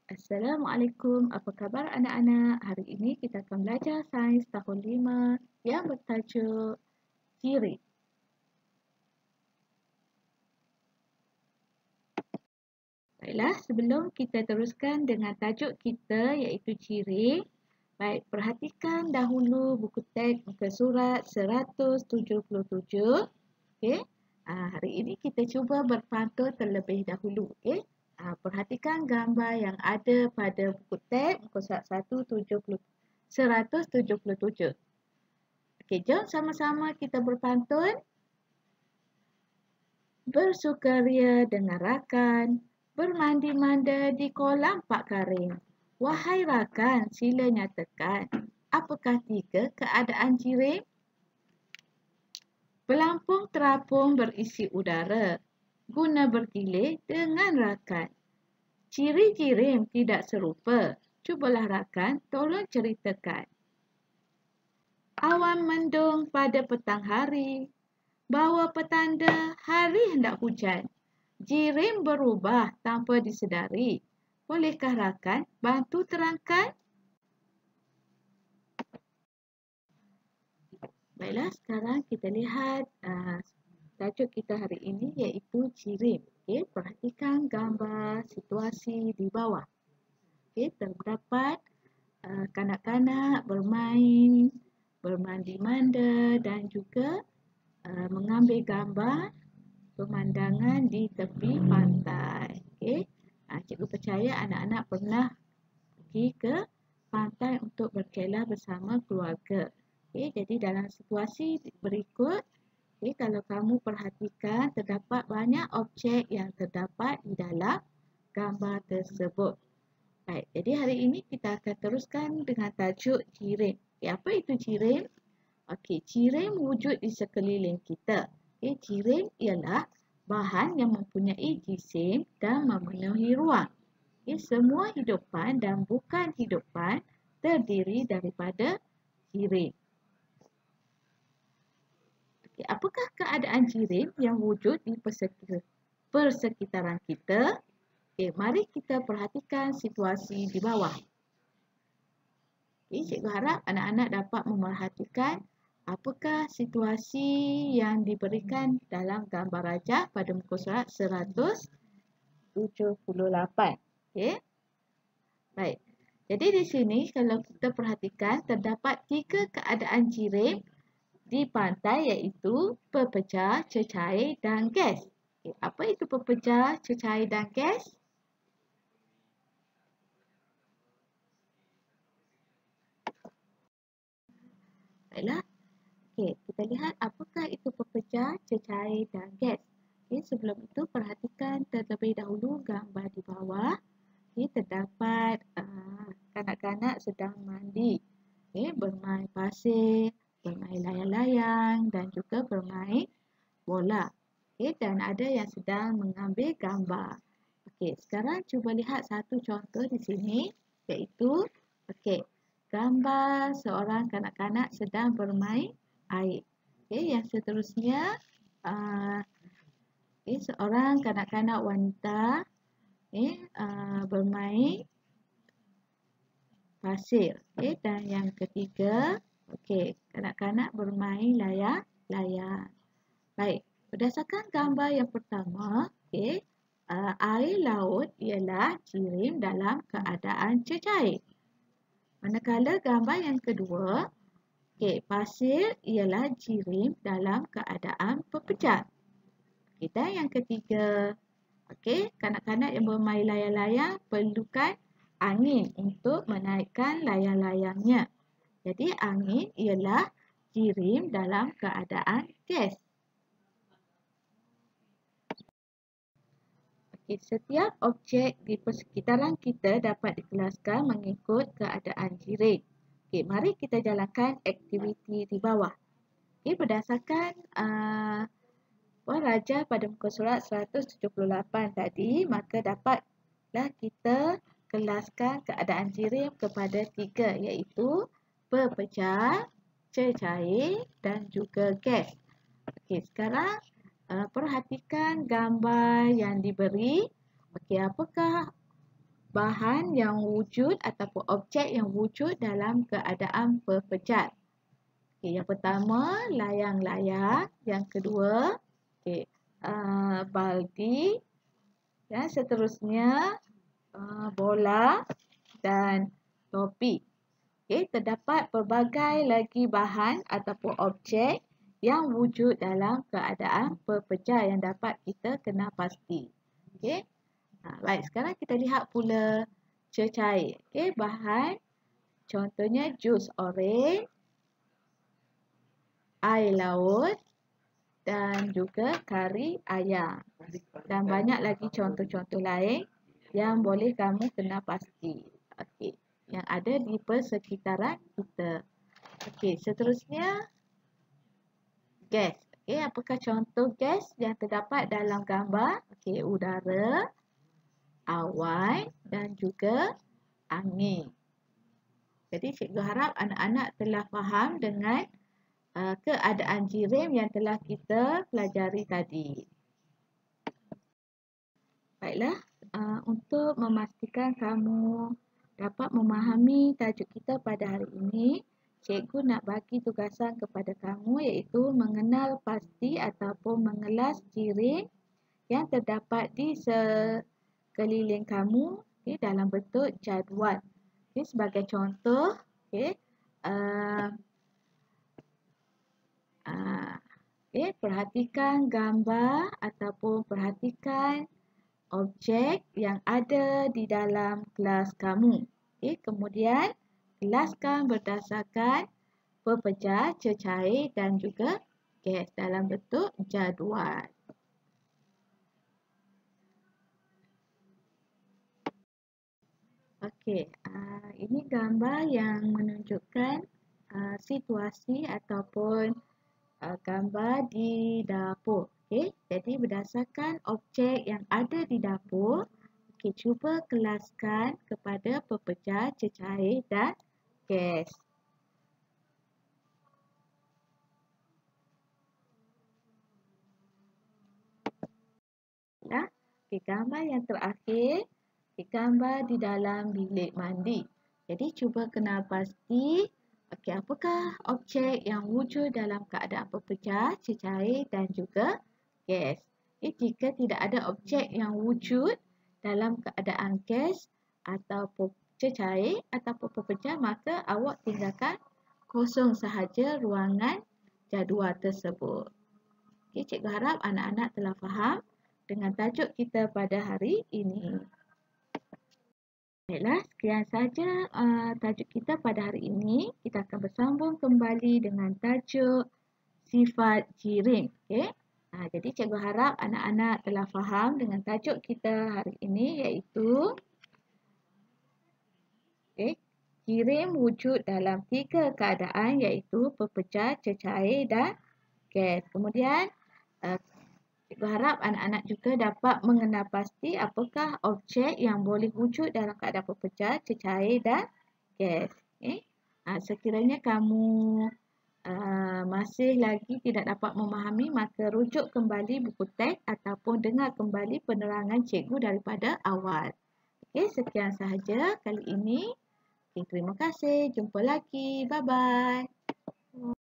Assalamualaikum, apa khabar anak-anak? Hari ini kita akan belajar sains tahun 5 yang bertajuk ciri. Baiklah, sebelum kita teruskan dengan tajuk kita iaitu ciri, baik perhatikan dahulu buku teks muka surat 177. Okey. Hari ini kita cuba berpantun terlebih dahulu, okey. Perhatikan gambar yang ada pada buku teks muka surat 177. Okey, jom sama-sama kita berpantun. Bersukaria dengan rakan, bermandi-manda di kolam Pak Karim. Wahai rakan, sila nyatakan, apakah tiga keadaan jirim? Pelampung terapung berisi udara, guna bergilir dengan rakan. Ciri jirim tidak serupa, cubalah rakan tolong ceritakan. Awan mendung pada petang hari, bawa petanda hari hendak hujan. Jirim berubah tanpa disedari. Bolehkah rakan bantu terangkan? Baiklah, sekarang kita lihat tajuk kita hari ini iaitu jirim. Okay, perhatikan gambar situasi di bawah. Okay, terdapat kanak-kanak bermain, bermandi-manda dan juga mengambil gambar pemandangan di tepi pantai. Okay. Cikgu percaya anak-anak pernah pergi ke pantai untuk berkelah bersama keluarga. Okay. Jadi dalam situasi berikut, okay, kalau kamu perhatikan terdapat banyak objek yang terdapat di dalam gambar tersebut. Baik, jadi hari ini kita akan teruskan dengan tajuk jirim. Okay, apa itu jirim? Okey, jirim wujud di sekeliling kita. Okay, jirim ialah bahan yang mempunyai jisim dan memenuhi ruang. Okay, semua hidupan dan bukan hidupan terdiri daripada jirim. Okay, apakah keadaan jirim yang wujud di persekitaran kita? Okay, mari kita perhatikan situasi di bawah. Okay, cikgu harap anak-anak dapat memerhatikan apakah situasi yang diberikan dalam gambar rajah pada muka surat 178. Okay. Baik. Jadi di sini kalau kita perhatikan terdapat tiga keadaan jirim di pantai iaitu pepecah, cecair dan gas. Okay. Apa itu pepecah, cecair dan gas? Baiklah. Okey, kita lihat apakah itu pepecah, cecair dan gas. Okey, sebelum itu perhatikan terlebih dahulu gambar di bawah. Okey, terdapat kanak-kanak sedang mandi. Okey, bermain pasir, bermain layang-layang dan juga bermain bola. Okey, dan ada yang sedang mengambil gambar. Okey, sekarang cuba lihat satu contoh di sini iaitu okey, gambar seorang kanak-kanak sedang bermain air. Okay, yang seterusnya seorang kanak-kanak wanita bermain pasir. Okay, dan yang ketiga, kanak-kanak bermain layang-layang. Baik, berdasarkan gambar yang pertama, air laut ialah jirim dalam keadaan cecair. Manakala gambar yang kedua, pasir ialah jirim dalam keadaan pepecah. Dan yang ketiga, kanak-kanak yang bermain layang-layang perlukan angin untuk menaikkan layang-layangnya. Jadi angin ialah jirim dalam keadaan gas. Setiap objek di persekitaran kita dapat dikelaskan mengikut keadaan jirim. Mari kita jalankan aktiviti di bawah. Berdasarkan rajah pada muka surat 178 tadi, maka dapatlah kita kelaskan keadaan jirim kepada tiga iaitu pepecah, cecair dan juga gas. Sekarang perhatikan gambar yang diberi. Apakah bahan yang wujud ataupun objek yang wujud dalam keadaan berpecat. Okey, yang pertama layang-layang, yang kedua baldi, dan seterusnya bola dan topi. Okey, terdapat pelbagai lagi bahan ataupun objek yang wujud dalam keadaan berpecah yang dapat kita kenal pasti. Okey. Baik, sekarang kita lihat pula cecair. Okey, bahan contohnya jus oren, air laut dan juga kari ayam. Dan banyak lagi contoh-contoh lain yang boleh kamu kenal pasti. Okey, yang ada di persekitaran kita. Okey, seterusnya gas. Okey, apakah contoh gas yang terdapat dalam gambar? Okey, udara, awan dan juga angin. Jadi cikgu harap anak-anak telah faham dengan keadaan jirim yang telah kita pelajari tadi. Baiklah, untuk memastikan kamu dapat memahami tajuk kita pada hari ini, cikgu nak bagi tugasan kepada kamu iaitu mengenal pasti ataupun mengelas jirim yang terdapat di sekeliling kamu dalam bentuk jadual. Sebagai contoh, perhatikan gambar ataupun perhatikan objek yang ada di dalam kelas kamu. Kemudian kelaskan berdasarkan pepecah, cecair dan juga gas dalam bentuk jadual. Okey, ini gambar yang menunjukkan situasi ataupun gambar di dapur. Okey, jadi berdasarkan objek yang ada di dapur, cuba kelaskan kepada pepecah, cecair dan gas. Gambar yang terakhir, gambar di dalam bilik mandi. Jadi cuba kenal pasti apakah objek yang wujud dalam keadaan pepecah, cecair dan juga gas. Jika tidak ada objek yang wujud dalam keadaan gas atau cecair ataupun pepecah, maka awak tinggalkan kosong sahaja ruangan jadual tersebut. Cikgu harap anak-anak telah faham dengan tajuk kita pada hari ini. Baiklah, sekian saja tajuk kita pada hari ini. Kita akan bersambung kembali dengan tajuk sifat jirim. Jadi cikgu harap anak-anak telah faham dengan tajuk kita hari ini iaitu jirim wujud dalam 3 keadaan iaitu pepecah, cecair dan gas. Kemudian cikgu harap anak-anak juga dapat mengenal pasti apakah objek yang boleh wujud dalam keadaan pepecah, cecair dan gas. Sekiranya kamu masih lagi tidak dapat memahami, maka rujuk kembali buku teks ataupun dengar kembali penerangan cikgu daripada awal. Sekian sahaja kali ini. Terima kasih. Jumpa lagi. Bye-bye.